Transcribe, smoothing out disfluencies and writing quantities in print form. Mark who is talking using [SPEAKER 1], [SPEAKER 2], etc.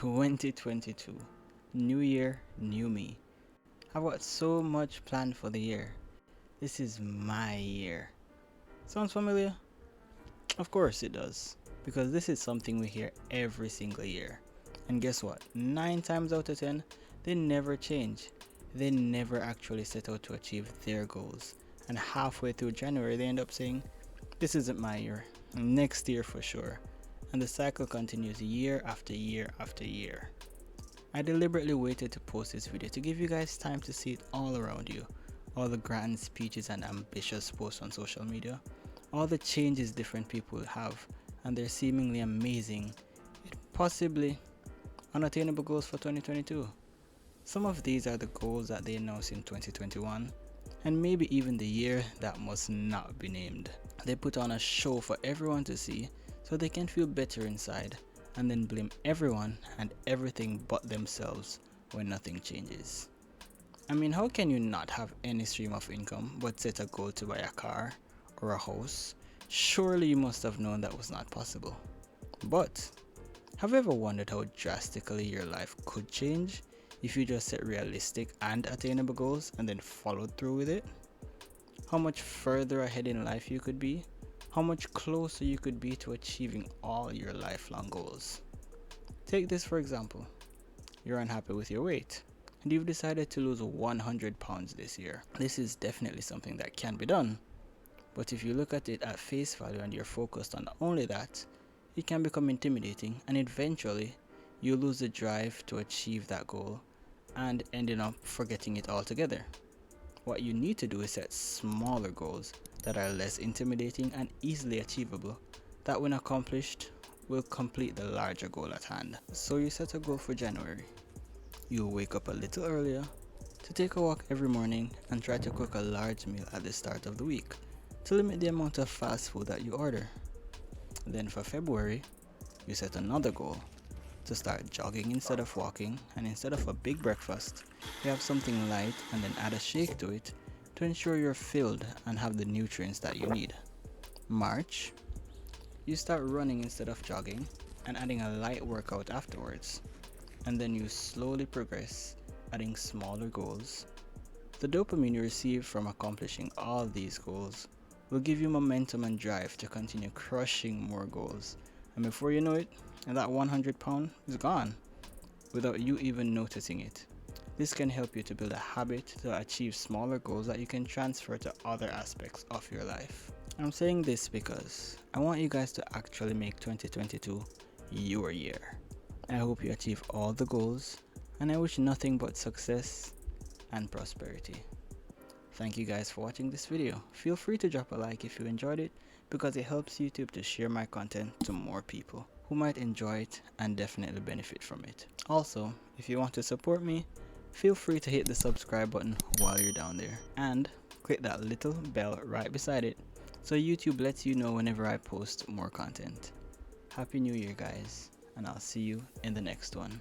[SPEAKER 1] 2022. New year, new me. I've got so much planned for the year. This is my year. Sounds familiar? Of course it does. Because this is something we hear every single year. And guess what? 9 times out of 10, they never change. They never actually set out to achieve their goals. And halfway through January, they end up saying, this isn't my year. Next year for sure. And the cycle continues year after year after year. I deliberately waited to post this video to give you guys time to see it all around you. All the grand speeches and ambitious posts on social media. All the changes different people have, and they're seemingly amazing, yet possibly unattainable goals for 2022. Some of these are the goals that they announced in 2021, and maybe even the year that must not be named. They put on a show for everyone to see so they can feel better inside, and then blame everyone and everything but themselves when nothing changes. I mean, how can you not have any stream of income but set a goal to buy a car or a house? Surely you must have known that was not possible. But have you ever wondered how drastically your life could change if you just set realistic and attainable goals and then followed through with it? How much further ahead in life you could be? How much closer you could be to achieving all your lifelong goals? Take this for example. You're unhappy with your weight and you've decided to lose 100 pounds this year. This is definitely something that can be done. But if you look at it at face value and you're focused on only that, it can become intimidating, and eventually you lose the drive to achieve that goal and ending up forgetting it altogether. What you need to do is set smaller goals that are less intimidating and easily achievable, that when accomplished will complete the larger goal at hand. So you set a goal for January. You'll wake up a little earlier to take a walk every morning and try to cook a large meal at the start of the week to limit the amount of fast food that you order. Then for February, you set another goal to start jogging instead of walking, and instead of a big breakfast, you have something light and then add a shake to it to ensure you're filled and have the nutrients that you need. March, you start running instead of jogging and adding a light workout afterwards, and then you slowly progress, adding smaller goals. The dopamine you receive from accomplishing all these goals will give you momentum and drive to continue crushing more goals, and before you know it, that 100 pound is gone without you even noticing it. This can help you to build a habit to achieve smaller goals that you can transfer to other aspects of your life. I'm saying this because I want you guys to actually make 2022 your year. I hope you achieve all the goals, and I wish nothing but success and prosperity. Thank you guys for watching this video. Feel free to drop a like if you enjoyed it, because it helps YouTube to share my content to more people who might enjoy it and definitely benefit from it. Also, if you want to support me, feel free to hit the subscribe button while you're down there and click that little bell right beside it so YouTube lets you know whenever I post more content. Happy New Year guys, and I'll see you in the next one.